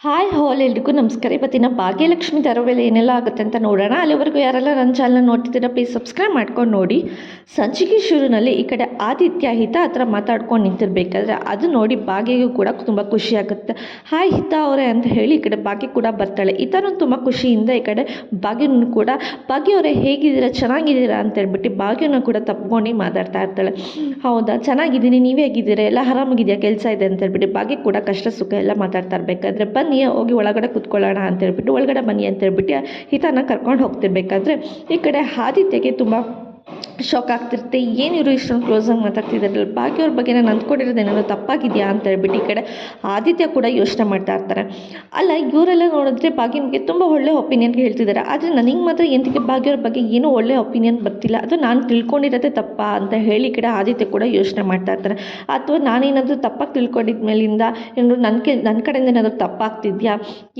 Hi ಹಾಲ್ ಎಲ್ರಿಗೂ ನಮಸ್ಕಾರ. ಇವತ್ತಿನ ಭಾಗ್ಯಲಕ್ಷ್ಮಿ ಧಾರಾವಾಹಿಯಲ್ಲಿ ಏನೆಲ್ಲ ಆಗುತ್ತೆ ಅಂತ ನೋಡೋಣ. ಅಲ್ಲಿವರೆಗೂ ಯಾರೆಲ್ಲ ನನ್ನ ಚಾನಲ್ ನೋಡ್ತಿದ್ದೀರಾ ಪ್ಲೀಸ್ ಸಬ್ಸ್ಕ್ರೈಬ್ ಮಾಡ್ಕೊಂಡು ನೋಡಿ. ಸಂಚಿಕೆ ಶುರುನಲ್ಲಿ ಈ ಕಡೆ ಆದಿತ್ಯ ಹಿತ ಹತ್ರ ಮಾತಾಡ್ಕೊಂಡು ನಿಂತಿರ್ಬೇಕಾದ್ರೆ ಅದು ನೋಡಿ ಭಾಗ್ಯಗೂ ಕೂಡ ತುಂಬ ಖುಷಿ ಆಗುತ್ತೆ. ಹಾಯ್ ಹಿತ ಅವರೇ ಅಂತ ಹೇಳಿ ಈ ಕಡೆ ಭಾಗ್ಯ ಕೂಡ ಬರ್ತಾಳೆ. ಹಿತನೂ ತುಂಬ ಖುಷಿಯಿಂದ ಈ ಕಡೆ ಭಾಗ್ಯನೂ ಕೂಡ ಭಾಗ್ಯ ಅವರೇ ಹೇಗಿದ್ದೀರಾ, ಚೆನ್ನಾಗಿದ್ದೀರಾ ಅಂತ ಹೇಳ್ಬಿಟ್ಟು ಭಾಗ್ಯನೂ ಕೂಡ ತಪ್ಕೊಂಡು ಮಾತಾಡ್ತಾ ಇರ್ತಾಳೆ. ಹೌದಾ, ಚೆನ್ನಾಗಿದ್ದೀನಿ, ನೀವೇ ಹೇಗಿದ್ದೀರಾ, ಎಲ್ಲ ಆರಾಮಾಗಿದೆಯಾ, ಕೆಲಸ ಇದೆ ಅಂತ ಹೇಳ್ಬಿಟ್ಟು ಭಾಗ್ಯ ಕೂಡ ಕಷ್ಟ ಸುಖ ಎಲ್ಲ ಮಾತಾಡ್ತಾ ಇರಬೇಕಾದ್ರೆ ಬನ್ನಿ ಹೋಗಿ ಒಳಗಡೆ ಕುತ್ಕೊಳ್ಳೋಣ ಅಂತ ಹೇಳ್ಬಿಟ್ಟು ಒಳಗಡೆ ಬನ್ನಿ ಅಂತ ಹೇಳ್ಬಿಟ್ಟು ಹಿತನ ಕರ್ಕೊಂಡು ಹೋಗ್ತಿರ್ಬೇಕಾದ್ರೆ ಈ ಕಡೆ ಆದಿತ್ಯಗೆ ತುಂಬ ಶಾಕ್ ಆಗ್ತಿರುತ್ತೆ. ಏನು ಇವರು ಇಷ್ಟೊಂದು ಕ್ಲೋಸಾಗಿ ಮಾತಾಡ್ತಿದ್ದಾರಲ್ಲ, ಭಾಗ್ಯವ್ರ ಬಗ್ಗೆ ನಾನು ಅಂದ್ಕೊಂಡಿರೋದೇನೋ ತಪ್ಪಾಗಿದೆಯಾ ಅಂತ ಹೇಳ್ಬಿಟ್ಟು ಈ ಕಡೆ ಆದಿತ್ಯ ಕೂಡ ಯೋಚನೆ ಮಾಡ್ತಾ ಇರ್ತಾರೆ. ಅಲ್ಲ, ಇವರೆಲ್ಲ ನೋಡಿದ್ರೆ ಭಾಗ್ಯನಿಗೆ ತುಂಬ ಒಳ್ಳೆ ಒಪಿನಿಯನ್ ಹೇಳ್ತಿದ್ದಾರೆ, ಆದರೆ ನನಗೆ ಮಾತ್ರ ಎಂತಕ್ಕೆ ಭಾಗ್ಯವ್ರ ಬಗ್ಗೆ ಏನೂ ಒಳ್ಳೆ ಒಪಿನಿಯನ್ ಬರ್ತಿಲ್ಲ, ಅದು ನಾನು ತಿಳ್ಕೊಂಡಿರೋದೇ ತಪ್ಪಾ ಅಂತ ಹೇಳಿ ಈ ಕಡೆ ಆದಿತ್ಯ ಕೂಡ ಯೋಚನೆ ಮಾಡ್ತಾ ಇರ್ತಾರೆ. ಅಥವಾ ನಾನೇನಾದರೂ ತಪ್ಪಾಗಿ ತಿಳ್ಕೊಂಡಿದ್ದ ಮೇಲಿಂದ ಏನಾದ್ರು ನನ್ನ ಕಡೆಯಿಂದ ಏನಾದರೂ ತಪ್ಪಾಗ್ತಿದ್ಯಾ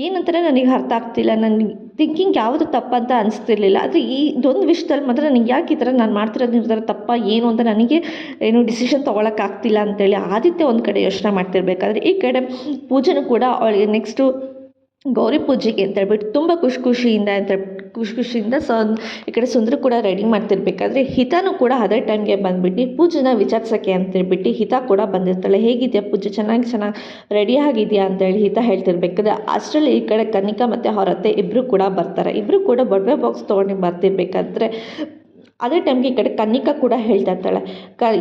ಏನಂತಾರೆ ನನಗೆ ಅರ್ಥ ಆಗ್ತಿಲ್ಲ. ನನಗೆ ಥಿಂಕಿಂಗ್ ಯಾವುದು ತಪ್ಪಂತ ಅನಿಸ್ತಿರ್ಲಿಲ್ಲ, ಆದರೆ ಈ ಇದೊಂದು ವಿಷಯದಲ್ಲಿ ಮಾತ್ರ ನನಗೆ ಯಾಕೆ ಈ ಥರ ನಾನು ಮಾಡ್ತಿರೋದು ನಿರ್ಧಾರ ತಪ್ಪ ಏನು ಅಂತ ನನಗೆ ಏನು ಡಿಸಿಷನ್ ತೊಗೊಳಕ್ಕಾಗ್ತಿಲ್ಲ ಅಂತೇಳಿ ಆದಿತ್ಯ ಒಂದು ಕಡೆ ಯೋಚನೆ ಮಾಡ್ತಿರ್ಬೇಕಾದ್ರೆ ಈ ಕಡೆ ಪೂಜೆನೂ ಕೂಡ ಅವಳಿಗೆ ನೆಕ್ಸ್ಟು ಗೌರಿ ಪೂಜೆಗೆ ಅಂತ ಹೇಳ್ಬಿಟ್ಟು ತುಂಬ ಖುಷಿಯಿಂದ ಈ ಕಡೆ ಸುಂದರ ಕೂಡ ರೆಡಿ ಮಾಡ್ತಿರ್ಬೇಕಾದ್ರೆ ಹಿತನೂ ಕೂಡ ಅದೇ ಟೈಮ್ಗೆ ಬಂದುಬಿಟ್ಟು ಪೂಜೆನ ವಿಚಾರಿಸೋಕ್ಕೆ ಅಂತೇಳ್ಬಿಟ್ಟು ಹಿತ ಕೂಡ ಬಂದಿರ್ತಾಳೆ. ಹೇಗಿದೆಯಾ ಪೂಜೆ, ಚೆನ್ನಾಗಿ ರೆಡಿ ಆಗಿದೆಯಾ ಅಂತೇಳಿ ಹಿತ ಹೇಳ್ತಿರ್ಬೇಕಾದ್ರೆ ಅಷ್ಟರಲ್ಲಿ ಈ ಕಡೆ ಕನಿಕಾ ಮತ್ತು ಅವ್ರ ಅತ್ತೆ ಇಬ್ಬರು ಕೂಡ ಬರ್ತಾರೆ. ಇಬ್ಬರು ಕೂಡ ಒಡವೆ ಬಾಕ್ಸ್ ತೊಗೊಂಡು ಬರ್ತಿರ್ಬೇಕಾದ್ರೆ ಅದೇ ಟೈಮ್ಗೆ ಈ ಕಡೆ ಕನ್ನಿಕಾ ಕೂಡ ಹೇಳ್ತಾ ಇರ್ತಾಳೆ,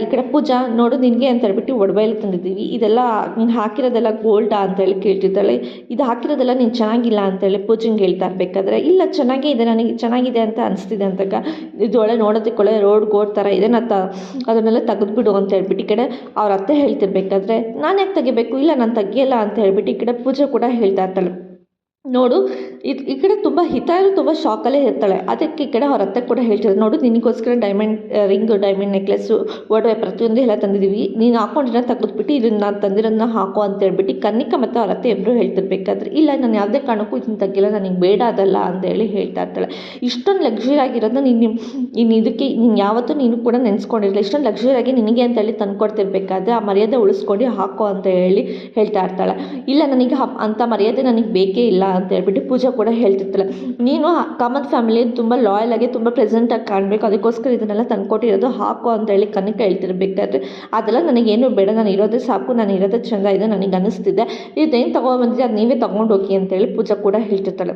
ಈ ಕಡೆ ಪೂಜಾ ನೋಡು ನಿನಗೆ ಅಂತ ಹೇಳ್ಬಿಟ್ಟು ಒಡವೆ ಎಲ್ಲ ತಂದಿದ್ದೀವಿ, ಇದೆಲ್ಲ ನೀನು ಹಾಕಿರೋದೆಲ್ಲ ಗೋಲ್ಡಾ ಅಂತೇಳಿ ಕೇಳ್ತಿರ್ತಾಳೆ. ಇದು ಹಾಕಿರೋದೆಲ್ಲ ನೀನು ಚೆನ್ನಾಗಿಲ್ಲ ಅಂತೇಳಿ ಪೂಜೆಗೆ ಹೇಳ್ತಾ ಇರಬೇಕಾದ್ರೆ ಇಲ್ಲ ಚೆನ್ನಾಗೇ ಇದೆ, ನನಗೆ ಚೆನ್ನಾಗಿದೆ ಅಂತ ಅನಿಸ್ತಿದೆ ಅಂತಾಗ ಇದೊಳೆ ನೋಡೋದಕ್ಕೊಳೆ ರೋಡ್ ಗೋಡ್ ಥರ ಇದೆ, ಅದನ್ನೆಲ್ಲ ತೆಗೆದುಬಿಡು ಅಂತ ಹೇಳ್ಬಿಟ್ಟು ಈ ಕಡೆ ಅವ್ರ ಅತ್ತೆ ಹೇಳ್ತಿರ್ಬೇಕಾದ್ರೆ ನಾನು ಯಾಕೆ ತೆಗಿಬೇಕು, ಇಲ್ಲ ನಾನು ತೆಗಿಯಲ್ಲ ಅಂತ ಹೇಳ್ಬಿಟ್ಟು ಈ ಕಡೆ ಪೂಜೆ ಕೂಡ ಹೇಳ್ತಾ ಇರ್ತಾಳೆ. ನೋಡು ಈ ಕಡೆ ತುಂಬ ಹಿತಾಯರು ತುಂಬ ಶಾಕಲ್ಲೇ ಇರ್ತಾಳೆ. ಅದಕ್ಕೆ ಈ ಕಡೆ ಅವ್ರ ಅತ್ತೆ ಕೂಡ ಹೇಳ್ತಾರೆ, ನೋಡು ನಿನಗೋಸ್ಕರ ಡೈಮಂಡ್ ರಿಂಗು, ಡೈಮಂಡ್ ನೆಕ್ಲೆಸ್ಸು, ಒಡವೆ ಪ್ರತಿಯೊಂದು ಎಲ್ಲ ತಂದಿದ್ದೀವಿ, ನೀನು ಹಾಕೊಂಡಿರೋ ತೆಗೆದುಬಿಟ್ಟು ಇದನ್ನು ನಾನು ತಂದಿರೋದನ್ನ ಹಾಕೋ ಅಂತ ಹೇಳ್ಬಿಟ್ಟು ಕನ್ನಿಕಾ ಮತ್ತು ಅವ್ರ ಅತ್ತೆ ಇಬ್ಬರು ಹೇಳ್ತಿರ್ಬೇಕಾದ್ರೆ ಇಲ್ಲ ನಾನು ಯಾವುದೇ ಕಾರಣಕ್ಕೂ ಇದನ್ನು ತೆಗಿಲ್ಲ, ನನಗೆ ಬೇಡ ಅದಲ್ಲ ಅಂತೇಳಿ ಹೇಳ್ತಾ ಇರ್ತಾಳೆ. ಇಷ್ಟೊಂದು ಲಕ್ಸುರಿ ಆಗಿರೋದನ್ನ ನೀನು ಇದಕ್ಕೆ ನೀನು ಯಾವತ್ತೂ ನೀನು ಕೂಡ ನೆನೆಸ್ಕೊಂಡಿರಲಿಲ್ಲ, ಇಷ್ಟೊಂದು ಲಕ್ಸುರಿಯಾಗಿ ನಿನಗೆ ಅಂತೇಳಿ ತಂದುಕೊಡ್ತಿರ್ಬೇಕಾದ್ರೆ ಆ ಮರ್ಯಾದೆ ಉಳಿಸ್ಕೊಂಡು ಹಾಕೋ ಅಂತ ಹೇಳಿ ಹೇಳ್ತಾ ಇರ್ತಾಳೆ. ಇಲ್ಲ ನನಗೆ ಅಂಥ ಮರ್ಯಾದೆ ನನಗೆ ಬೇಕೇ ಇಲ್ಲ ಅಂತ ಹೇಳ್ಬಿಟ್ಟು ಪೂಜಾ ಕೂಡ ಹೇಳ್ತಿರ್ತಾಳೆ. ನೀನು ಕಾಮತ್ ಫ್ಯಾಮಿಲಿ ತುಂಬ ಲಾಯಲ್ ಆಗಿ ತುಂಬ ಪ್ರೆಸೆಂಟಾಗಿ ಕಾಣಬೇಕು, ಅದಕ್ಕೋಸ್ಕರ ಇದನ್ನೆಲ್ಲ ತಂದ್ಕೊಟ್ಟಿರೋದು ಹಾಕೋ ಅಂತ ಹೇಳಿ ಕನಿಕಾ ಹೇಳ್ತಿರ್ಬೇಕಾದ್ರೆ ಅದೆಲ್ಲ ನನಗೇನು ಬೇಡ, ನಾನು ಇರೋದೇ ಸಾಕು, ನಾನು ಇರೋದೇ ಚೆಂದ ಇದೆ ನನಗೆ ಅನ್ನಿಸ್ತಿದೆ, ಇದೇನು ತೊಗೊಬಂದಿದೆ ಅದು ನೀವೇ ತೊಗೊಂಡೋಗಿ ಅಂತೇಳಿ ಪೂಜಾ ಕೂಡ ಹೇಳ್ತಿರ್ತಾಳೆ.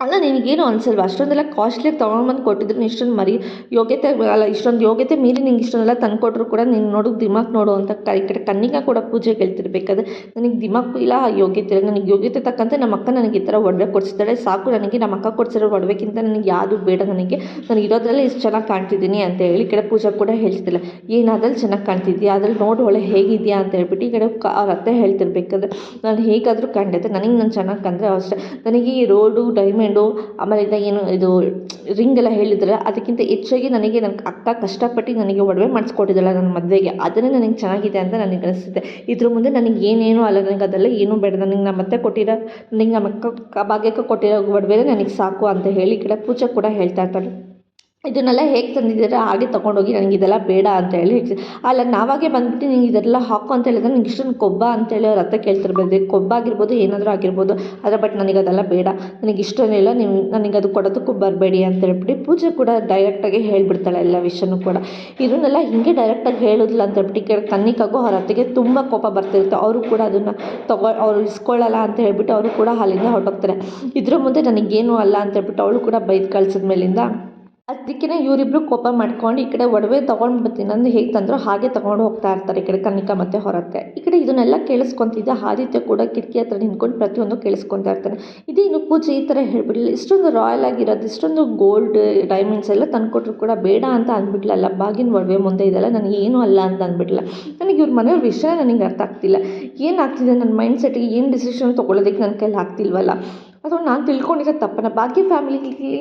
ಅಲ್ಲ ನಿನಗೇನು ಅನಿಸಲ್ವ, ಅಷ್ಟೊಂದೆಲ್ಲ ಕಾಸ್ಟ್ಲಿಯಾಗಿ ತೊಗೊಂಡ್ಬಂದು ಕೊಟ್ಟಿದ್ರು ಇಷ್ಟೊಂದು ಯೋಗ್ಯತೆ ಅಲ್ಲ, ಇಷ್ಟೊಂದು ಯೋಗ್ಯತೆ ಮೀರಿ ನಿಂಗೆ ಇಷ್ಟೊಂದೆಲ್ಲ ತಂದುಕೊಟ್ರು ಕೂಡ ನೀನು ನೋಡು ದಿಮಾಕ್ ನೋಡು ಅಂತ ಈ ಕಡೆ ಕನ್ನಿಕಾ ಕೂಡ ಪೂಜೆಗೆ ಹೇಳ್ತಿರ್ಬೇಕಾದ್ರೆ ನನಗೆ ದಿಮಾಕು ಇಲ್ಲ, ಯೋಗ್ಯತೆ ಇಲ್ಲ, ನನಗೆ ಯೋಗ್ಯತೆ ತಕ್ಕಂತೆ ನಮ್ಮ ಅಕ್ಕ ನನಗೆ ಈ ಥರ ಒಡವೆ ಕೊಡಿಸಿದ್ದಾಳೆ ಸಾಕು, ನನಗೆ ನಮ್ಮ ಅಕ್ಕ ಕೊಡಿಸಿರೋ ಒಡವೆಗಿಂತ ನನಗೆ ಯಾವುದು ಬೇಡ, ನಾನು ಇರೋದ್ರಲ್ಲೇ ಇಷ್ಟು ಚೆನ್ನಾಗಿ ಕಾಣ್ತಿದ್ದೀನಿ ಅಂತ ಹೇಳಿ ಕಡೆ ಪೂಜಾ ಕೂಡ ಹೇಳ್ತಿಲ್ಲ. ಏನು ಅದ್ರಲ್ಲಿ ಚೆನ್ನಾಗಿ ಕಾಣ್ತಿದ್ಯಾ, ಅದ್ರಲ್ಲಿ ನೋಡು ಒಳ್ಳೆ ಹೇಗಿದೆಯಾ ಅಂತ ಹೇಳ್ಬಿಟ್ಟು ಈ ಕಡೆ ಅವ್ರ ಅತ್ತೆ ಹೇಳ್ತಿರ್ಬೇಕಾದ್ರೆ ನಾನು ಹೇಗಾದರೂ ಕಂಡಿದ್ದೆ, ನನಗೆ ನಾನು ಚೆನ್ನಾಗಿ ಕಂಡ್ರೆ ಅಷ್ಟೇ, ನನಗೆ ಈ ರೋಡು ಡೈಮಂಡು ಆಮೇಲೆ ಏನು ಇದು ರಿಂಗ್ ಎಲ್ಲ ಹೇಳಿದ್ರೆ ಅದಕ್ಕಿಂತ ಹೆಚ್ಚಾಗಿ ನನಗೆ ನನ್ನ ಅಕ್ಕ ಕಷ್ಟಪಟ್ಟು ನನಗೆ ಒಡವೆ ಮಾಡಿಸ್ಕೊಟ್ಟಿದ್ದಲ್ಲ ನನ್ನ ಮದುವೆಗೆ, ಅದನ್ನೇ ನನಗೆ ಚೆನ್ನಾಗಿದೆ ಅಂತ ನನಗೆ ಅನಿಸ್ತಿದೆ. ಇದ್ರ ಮುಂದೆ ನನಗೆ ಏನೇನೂ ಅಲ್ಲ, ನನಗೆ ಅದೆಲ್ಲ ಏನೂ ಬೇಡ, ನನಗೆ ನಮ್ಮ ಅತ್ತೆ ಕೊಟ್ಟಿರೋ, ನನಗೆ ನಮ್ಮ ಅಕ್ಕ ಭಾಗ್ಯಕ್ಕೆ ಕೊಟ್ಟಿರೋ ಒಡವೆನೇ ನನಗೆ ಸಾಕು ಅಂತ ಹೇಳಿ ಕಡೆ ಪೂಜೆ ಕೂಡ ಹೇಳ್ತಾ ಇರ್ತಾರೆ. ಇದನ್ನೆಲ್ಲ ಹೇಗೆ ತಂದಿದ್ದೀರಾ ಹಾಗೆ ತೊಗೊಂಡೋಗಿ ನನಗೆ ಇದೆಲ್ಲ ಬೇಡ ಅಂತ ಹೇಳಿ ಹೇಳ್ತೀನಿ. ಅಲ್ಲ ನಾವಾಗೆ ಬಂದುಬಿಟ್ಟು ನಿಂಗೆ ಇದೆಲ್ಲ ಹಾಕೋ ಅಂತ ಹೇಳಿದ್ರೆ ನಿಂಗೆ ಇಷ್ಟೊಂದು ಕೊಬ್ಬ ಅಂತೇಳಿ ಅವ್ರ ಅತ್ತೆ ಕೇಳ್ತಿರ್ಬೋದು, ಕೊಬ್ಬಾಗಿರ್ಬೋದು ಏನಾದರೂ ಆಗಿರ್ಬೋದು, ಆದರೆ ಬಟ್ ನನಗೆ ಅದೆಲ್ಲ ಬೇಡ, ನನಗೆ ಇಷ್ಟನೇ ಇಲ್ಲ, ನೀವು ನನಗೆ ಅದು ಕೊಡೋದಕ್ಕೂ ಬರಬೇಡಿ ಅಂತ ಹೇಳ್ಬಿಟ್ಟು ಪೂಜೆ ಕೂಡ ಡೈರೆಕ್ಟಾಗಿ ಹೇಳ್ಬಿಡ್ತಾಳೆ ಎಲ್ಲ ವಿಷಯನೂ ಕೂಡ. ಇದನ್ನೆಲ್ಲ ಹಿಂಗೆ ಡೈರೆಕ್ಟಾಗಿ ಹೇಳೋದಿಲ್ಲ ಅಂತ ಹೇಳ್ಬಿಟ್ಟು ಕನ್ನಿಕಾಗೂ ಅವ್ರ ಅತ್ತೆಗೆ ತುಂಬ ಕೋಪ ಬರ್ತಿರುತ್ತೆ. ಅವರು ಕೂಡ ಅದನ್ನು ಅವ್ರು ಇಸ್ಕೊಳ್ಳಲ್ಲ ಅಂತ ಹೇಳ್ಬಿಟ್ಟು ಅವರು ಕೂಡ ಅಲ್ಲಿಂದ ಹೊರಟೋಗ್ತಾರೆ. ಇದ್ರ ಮುಂದೆ ನನಗೇನು ಅಲ್ಲ ಅಂತ ಹೇಳ್ಬಿಟ್ಟು ಅವಳು ಕೂಡ ಬೈದು ಕಳ್ಸಿದ ಮೇಲಿಂದ ಅದಕ್ಕೆ ಇವರಿಬ್ಬರು ಕೋಪ ಮಾಡ್ಕೊಂಡು ಈ ಕಡೆ ಒಡವೆ ತೊಗೊಂಡು ಬರ್ತೀನಿ ಅಂದ್ರೆ ಹೇಗೆ ತಂದರೂ ಹಾಗೆ ತೊಗೊಂಡು ಹೋಗ್ತಾ ಇರ್ತಾರೆ ಈ ಕಡೆ ಕನ್ನಿಕಾ ಮತ್ತು ಹೊರತ್ತೆ. ಈ ಕಡೆ ಇದನ್ನೆಲ್ಲ ಕೇಳಿಸ್ಕೊತಿದ್ದ ಆದಿತ್ಯ ಕೂಡ ಕಿಟಕಿ ಹತ್ರ ನಿಂತ್ಕೊಂಡು ಪ್ರತಿಯೊಂದು ಕೇಳಿಸ್ಕೊತಾ ಇರ್ತಾನೆ. ಇದೇನು ಪೂಜೆ ಈ ಥರ ಹೇಳ್ಬಿಡಲಿಲ್ಲ, ಇಷ್ಟೊಂದು ರಾಯಲ್ ಆಗಿರೋದು, ಇಷ್ಟೊಂದು ಗೋಲ್ಡ್ ಡೈಮಂಡ್ಸ್ ಎಲ್ಲ ತಂದುಕೊಟ್ರು ಕೂಡ ಬೇಡ ಅಂತ ಅಂದ್ಬಿಡ್ಲಲ್ಲ, ಬಾಗಿನ ಒಡವೆ ಮುಂದೆ ಇದೆಲ್ಲ ನನಗೆ ಏನೂ ಅಲ್ಲ ಅಂತ ಅಂದ್ಬಿಡ್ಲ. ನನಗೆ ಇವ್ರ ಮನೆಯವ್ರ ವಿಷಯ ನನಗೆ ಅರ್ಥ ಆಗ್ತಿಲ್ಲ, ಏನಾಗ್ತಿದೆ ನನ್ನ ಮೈಂಡ್ ಸೆಟ್ಗೆ, ಏನು ಡಿಸಿಷನ್ ತೊಗೊಳೋದಕ್ಕೆ ನನ್ನ ಕೈಲಿ ಆಗ್ತಿಲ್ವಲ್ಲ, ಅಥವಾ ನಾನು ತಿಳ್ಕೊಂಡಿರೋ ತಪ್ಪನ ಭಾಗ್ಯ ಫ್ಯಾಮಿಲಿಗೆ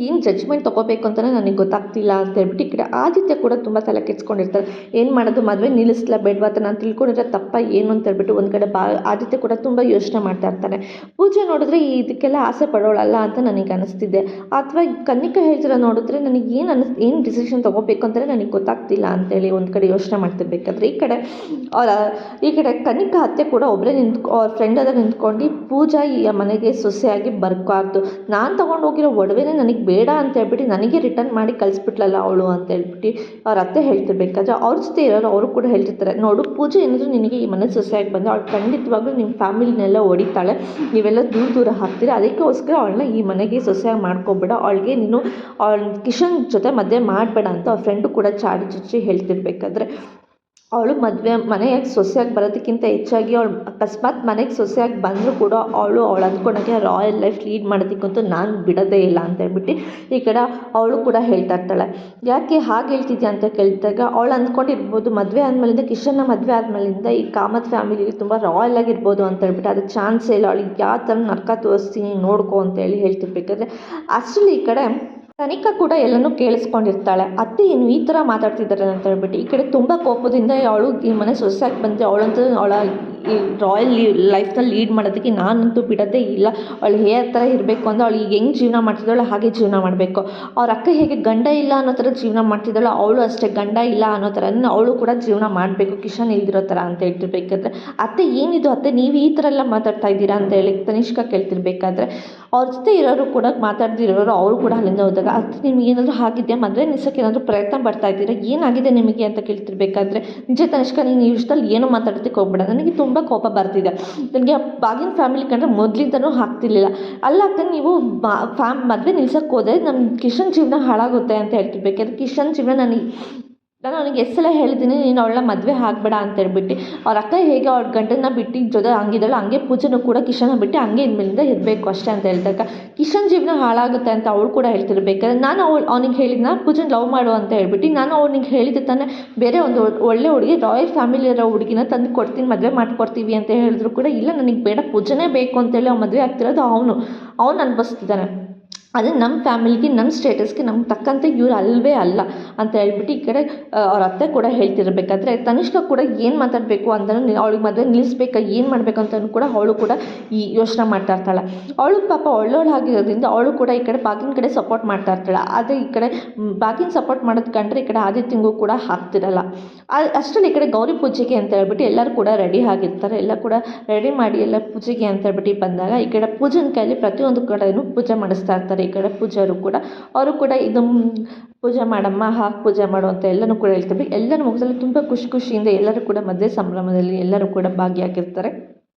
ಏನು ಜಡ್ಜ್ಮೆಂಟ್ ತೊಗೋಬೇಕು ಅಂತಲೇ ನನಗೆ ಗೊತ್ತಾಗ್ತಿಲ್ಲ ಅಂತ ಹೇಳ್ಬಿಟ್ಟು ಈ ಕಡೆ ಆದಿತ್ಯ ಕೂಡ ತುಂಬ ತಲೆ ಕೆಡ್ಸ್ಕೊಂಡಿರ್ತಾರೆ. ಏನು ಮಾಡೋದು, ಮದುವೆ ನಿಲ್ಲಿಸ್ಲಾ ಬೇಡವಾ ಅಂತ ನಾನು ತಿಳ್ಕೊಂಡಿರೋ ತಪ್ಪ ಏನು ಅಂತ ಹೇಳ್ಬಿಟ್ಟು ಒಂದು ಕಡೆ ಆದಿತ್ಯ ಕೂಡ ತುಂಬ ಯೋಚನೆ ಮಾಡ್ತಾ ಇರ್ತಾನೆ. ಪೂಜೆ ನೋಡಿದ್ರೆ ಇದಕ್ಕೆಲ್ಲ ಆಸೆ ಪಡೋಳಲ್ಲ ಅಂತ ನನಗೆ ಅನಿಸ್ತಿದೆ. ಅಥವಾ ಕನ್ನಿಕಾ ಹೇಳ್ತಿರೋ ನೋಡಿದ್ರೆ ನನಗೆ ಏನು ಡಿಸಿಷನ್ ತೊಗೋಬೇಕು ಅಂತಲೇ ನನಗೆ ಗೊತ್ತಾಗ್ತಿಲ್ಲ ಅಂತೇಳಿ ಒಂದು ಕಡೆ ಯೋಚನೆ ಮಾಡ್ತಿರ್ಬೇಕಾದ್ರೆ ಈ ಕಡೆ ಕನ್ನಿಕಾ ಅತ್ತೆ ಕೂಡ ಒಬ್ಬರೇ ಅವ್ರ ಫ್ರೆಂಡ್ ಅದ ನಿಂತ್ಕೊಂಡು ಪೂಜಾ ಈ ಮನೆಗೆ ಸೊಸೆಯಾಗಿ ಬರಬಾರ್ದು, ನಾನು ತೊಗೊಂಡು ಹೋಗಿರೋ ಒಡವೆನೇ ನನಗೆ ಬೇಡ ಅಂತ ಹೇಳ್ಬಿಟ್ಟು ನನಗೆ ರಿಟರ್ನ್ ಮಾಡಿ ಕಳಿಸ್ಬಿಟ್ಲಲ್ಲ ಅವಳು ಅಂತ ಹೇಳ್ಬಿಟ್ಟು ಅವ್ರ ಅತ್ತೆ ಹೇಳ್ತಿರ್ಬೇಕಾದ್ರೆ ಅವ್ರ ಜೊತೆ ಇರೋರು ಅವರು ಕೂಡ ಹೇಳ್ತಿರ್ತಾರೆ, ನೋಡು ಪೂಜೆ ಏನಾದರೂ ನಿನಗೆ ಈ ಮನೆ ಸೊಸೆಯಾಗಿ ಬಂದು ಅವಳು ಖಂಡಿತವಾಗ್ಲೂ ನಿಮ್ಮ ಫ್ಯಾಮಿಲಿನೆಲ್ಲ ಹೊಡಿತಾಳೆ, ನೀವೆಲ್ಲ ದೂರ ದೂರ ಹಾಕ್ತೀರಿ, ಅದಕ್ಕೋಸ್ಕರ ಅವಳನ್ನ ಈ ಮನೆಗೆ ಸೊಸೆಯಾಗಿ ಮಾಡ್ಕೊಬೇಡ, ಅವಳಿಗೆ ನೀನು ಕಿಶನ್ ಜೊತೆ ಮದುವೆ ಮಾಡಬೇಡ ಅಂತ ಅವ್ರ ಫ್ರೆಂಡು ಕೂಡ ಚಾಡಿ ಚುಚ್ಚಿ ಹೇಳ್ತಿರ್ಬೇಕಾದ್ರೆ ಅವಳು ಮನೆಗೆ ಸೊಸೆಯಾಗಿ ಬರೋದಕ್ಕಿಂತ ಹೆಚ್ಚಾಗಿ ಅವಳು ಅಕಸ್ಮಾತ್ ಮನೆಗೆ ಸೊಸೆಯಾಗಿ ಬಂದರೂ ಕೂಡ ಅವಳು ಅಂದ್ಕೊಂಡಾಗೆ ರಾಯಲ್ ಲೈಫ್ ಲೀಡ್ ಮಾಡೋದಕ್ಕಂತೂ ನಾನು ಬಿಡೋದೇ ಇಲ್ಲ ಅಂತ ಹೇಳ್ಬಿಟ್ಟು ಈ ಕಡೆ ಅವಳು ಕೂಡ ಹೇಳ್ತಾ ಇರ್ತಾಳೆ. ಯಾಕೆ ಹಾಗೆ ಹೇಳ್ತಿದ್ಯಾ ಅಂತ ಕೇಳಿದಾಗ ಅವಳು ಅಂದ್ಕೊಂಡಿರ್ಬೋದು ಮದುವೆ ಆದಮೇಲಿಂದ ಕಿಶನ್ನ ಮದುವೆ ಆದಮೇಲಿಂದ ಈ ಕಾಮತ್ ಫ್ಯಾಮಿಲಿಗೆ ತುಂಬ ರಾಯಲ್ ಆಗಿರ್ಬೋದು ಅಂತ ಹೇಳ್ಬಿಟ್ಟು ಅದು ಚಾನ್ಸೇ ಇಲ್ಲ, ಅವಳಿಗೆ ಯಾವ ಥರ ನರ್ಕ ತೋರಿಸ್ತೀನಿ ನೋಡ್ಕೊ ಅಂತೇಳಿ ಹೇಳ್ತಿರ್ಬೇಕಾದ್ರೆ ಅಷ್ಟರಲ್ಲಿ ಈ ಕಡೆ ತನಿಖಾ ಕೂಡ ಎಲ್ಲನೂ ಕೇಳಿಸ್ಕೊಂಡಿರ್ತಾಳೆ. ಅತ್ತೆ ಏನು ಈ ಥರ ಮಾತಾಡ್ತಿದ್ದಾರೆ ಅಂತ ಹೇಳ್ಬಿಟ್ಟು ಈ ಕಡೆ ತುಂಬ ಕೋಪದಿಂದ ಅವಳು ಈ ಮನೆ ಸೊಸೆಯಾಗಿ ಬಂದರೆ ಅವಳಂತೂ ಅವಳ ಈ ರಾಯಲ್ ಲೈಫ್ನಲ್ಲಿ ಲೀಡ್ ಮಾಡೋದಕ್ಕೆ ನಾನಂತೂ ಬಿಡೋದೇ ಇಲ್ಲ, ಅವಳು ಹೇಗೆ ಥರ ಇರಬೇಕು ಅಂದರೆ ಅವಳು ಈಗ ಹೆಂಗೆ ಜೀವನ ಮಾಡ್ತಿದ್ದಾಳು ಹಾಗೆ ಜೀವನ ಮಾಡಬೇಕು, ಅವ್ರ ಅಕ್ಕ ಹೇಗೆ ಗಂಡ ಇಲ್ಲ ಅನ್ನೋ ಥರ ಜೀವನ ಮಾಡ್ತಿದ್ದಾಳು ಅವಳು ಅಷ್ಟೇ ಗಂಡ ಇಲ್ಲ ಅನ್ನೋ ಥರ ಅವಳು ಕೂಡ ಜೀವನ ಮಾಡಬೇಕು ಕಿಶನ್ ಇಲ್ದಿರೋ ಥರ ಅಂತ ಹೇಳ್ತಿರ್ಬೇಕಾದ್ರೆ ಅತ್ತೆ ಏನಿದು ಅತ್ತೆ ನೀವು ಈ ಥರ ಎಲ್ಲ ಮಾತಾಡ್ತಾ ಇದ್ದೀರಾ ಅಂತ ಹೇಳಿ ತನಿಷ್ಕಾ ಕೇಳ್ತಿರ್ಬೇಕಾದ್ರೆ ಅವ್ರ ಜೊತೆ ಇರೋರು ಕೂಡ ಮಾತಾಡ್ದಿರೋರು ಅವರು ಕೂಡ ಅಲ್ಲಿಂದ ಹೋದಾಗ ಅತ್ತೆ ನಿಮ್ಗೆ ಏನಾದರೂ ಆಗಿದೆಯಾ, ಮದುವೆ ನಿಲ್ಸೋಕ್ಕೆ ಏನಾದರೂ ಪ್ರಯತ್ನ ಪಡ್ತಾ ಇದ್ದೀರಾ, ಏನಾಗಿದೆ ನಿಮಗೆ ಅಂತ ಕೇಳ್ತಿರ್ಬೇಕಾದ್ರೆ ನಿಜ ತನಿಷ್ಕಾ ನೀನು ಈ ವಿಷಯದಲ್ಲಿ ಏನೂ ಮಾತಾಡೋದಕ್ಕೆ ಹೋಗ್ಬೇಡ, ನನಗೆ ತುಂಬ ಕೋಪ ಬರ್ತಿದೆ, ನನಗೆ ಬಾಗಿನ ಫ್ಯಾಮಿಲಿ ಕಂಡ್ರೆ ಮೊದಲಿಂದನೂ ಆಗ್ತಿರ್ಲಿಲ್ಲ, ಅಲ್ಲ ಅಕ್ಕ ನೀವು ಮದುವೆ ನಿಲ್ಸೋಕ್ಕೆ ಹೋದರೆ ನಮ್ಮ ಕಿಶನ್ ಜೀವನ ಹಾಳಾಗುತ್ತೆ ಅಂತ ಹೇಳ್ತಿರ್ಬೇಕಾದ್ರೆ ಕಿಶನ್ ಜೀವನ ನಾನು ಅವನಿಗೆ ಎಷ್ಟು ಸಲ ಹೇಳಿದ್ದೀನಿ ನೀನು ಅವಳನ್ನ ಮದುವೆ ಆಗಬೇಡ ಅಂತ ಹೇಳ್ಬಿಟ್ಟು, ಅವ್ರ ಅಕ್ಕ ಹೇಗೆ ಅವ್ಳ ಗಂಡನ ಬಿಟ್ಟು ಜೊತೆ ಹಂಗಿದ್ದಾಳೆ ಹಂಗೆ ಪೂಜೆನೂ ಕೂಡ ಕಿಶನ ಬಿಟ್ಟು ಹಂಗೆ ಇನ್ಮೇಲಿಂದ ಇರಬೇಕು ಅಷ್ಟೇ ಅಂತ ಹೇಳಿದಾಗ ಕಿಶನ್ ಜೀವನ ಹಾಳಾಗುತ್ತೆ ಅಂತ ಅವಳು ಕೂಡ ಹೇಳ್ತಿರ್ಬೇಕಾದ್ರೆ ನಾನು ಅವನಿಗೆ ಹೇಳಿದ್ನ ಪೂಜೆನ ಲವ್ ಮಾಡು ಅಂತ ಹೇಳ್ಬಿಟ್ಟು ನಾನು ಅವನಿಗೆ ಹೇಳಿದ್ದೆ ತಾನೇ ಬೇರೆ ಒಂದು ಒಳ್ಳೆ ಹುಡುಗಿ ರಾಯಲ್ ಫ್ಯಾಮಿಲಿ ಇರೋ ಹುಡುಗಿನ ತಂದು ಕೊಡ್ತೀನಿ ಮದುವೆ ಮಾಡ್ಕೊಡ್ತೀವಿ ಅಂತ ಹೇಳಿದ್ರು ಕೂಡ ಇಲ್ಲ ನನಗೆ ಬೇಡ ಪೂಜೆನೇ ಬೇಕು ಅಂತೇಳಿ ಅವ್ನು ಮದುವೆ ಆಗ್ತಿರೋದು ಅವನು ಅನ್ಭವಿಸ್ತಿದ್ದಾನೆ, ಅದು ನಮ್ಮ ಫ್ಯಾಮಿಲಿಗೆ ನಮ್ಮ ಸ್ಟೇಟಸ್ಗೆ ನಮ್ಗೆ ತಕ್ಕಂತೆ ಇವ್ರು ಅಲ್ಲವೇ ಅಲ್ಲ ಅಂತ ಹೇಳ್ಬಿಟ್ಟು ಈ ಕಡೆ ಅವ್ರ ಅತ್ತೆ ಕೂಡ ಹೇಳ್ತಿರ್ಬೇಕಾದ್ರೆ ತನಿಷ್ಕಾ ಕೂಡ ಏನು ಮಾತಾಡಬೇಕು ಅಂತಲೂ ಅವಳಿಗೆ ಮದುವೆ ನಿಲ್ಲಿಸ್ಬೇಕಾ ಏನು ಮಾಡಬೇಕು ಅಂತಲೂ ಕೂಡ ಅವಳು ಕೂಡ ಈ ಯೋಚನೆ ಮಾಡ್ತಾ ಇರ್ತಾಳೆ. ಅವಳು ಪಾಪ ಒಳ್ಳೊಳಾಗಿರೋದ್ರಿಂದ ಅವಳು ಕೂಡ ಈ ಕಡೆ ಬಾಗಿನ ಕಡೆ ಸಪೋರ್ಟ್ ಮಾಡ್ತಾ ಇರ್ತಾಳೆ, ಆದರೆ ಈ ಕಡೆ ಬಾಗಿನ ಸಪೋರ್ಟ್ ಮಾಡೋದು ಕಂಡ್ರೆ ಈ ಕಡೆ ಆದಿತ್ಯಂಗೂ ಕೂಡ ಆಗ್ತಿರಲ್ಲ. ಅಷ್ಟರಲ್ಲಿ ಈ ಕಡೆ ಗೌರಿ ಪೂಜೆಗೆ ಅಂತ ಹೇಳ್ಬಿಟ್ಟು ಎಲ್ಲರೂ ಕೂಡ ರೆಡಿ ಆಗಿರ್ತಾರೆ, ಎಲ್ಲ ಕೂಡ ರೆಡಿ ಮಾಡಿ ಎಲ್ಲ ಪೂಜೆಗೆ ಅಂತ ಹೇಳ್ಬಿಟ್ಟು ಬಂದಾಗ ಈ ಕಡೆ ಪೂಜೆನ ಕೈಯಲ್ಲಿ ಪ್ರತಿಯೊಂದು ಕಡೆಯೂ ಪೂಜೆ ಮಾಡಿಸ್ತಾ ಇರ್ತಾರೆ. ಈ ಕಡೆ ಪೂಜಾರು ಕೂಡ ಅವರು ಕೂಡ ಇದು ಪೂಜೆ ಮಾಡಮ್ಮ ಹಾಕಿ ಪೂಜೆ ಮಾಡು ಅಂತ ಎಲ್ಲನೂ ಕೂಡ ಹೇಳ್ತಾರೆ. ಎಲ್ಲರ ಮುಖದಲ್ಲಿ ತುಂಬ ಖುಷಿಯಿಂದ ಎಲ್ಲರೂ ಕೂಡ ಮದುವೆ ಸಂಭ್ರಮದಲ್ಲಿ ಎಲ್ಲರೂ ಕೂಡ ಭಾಗಿಯಾಗಿರ್ತಾರೆ.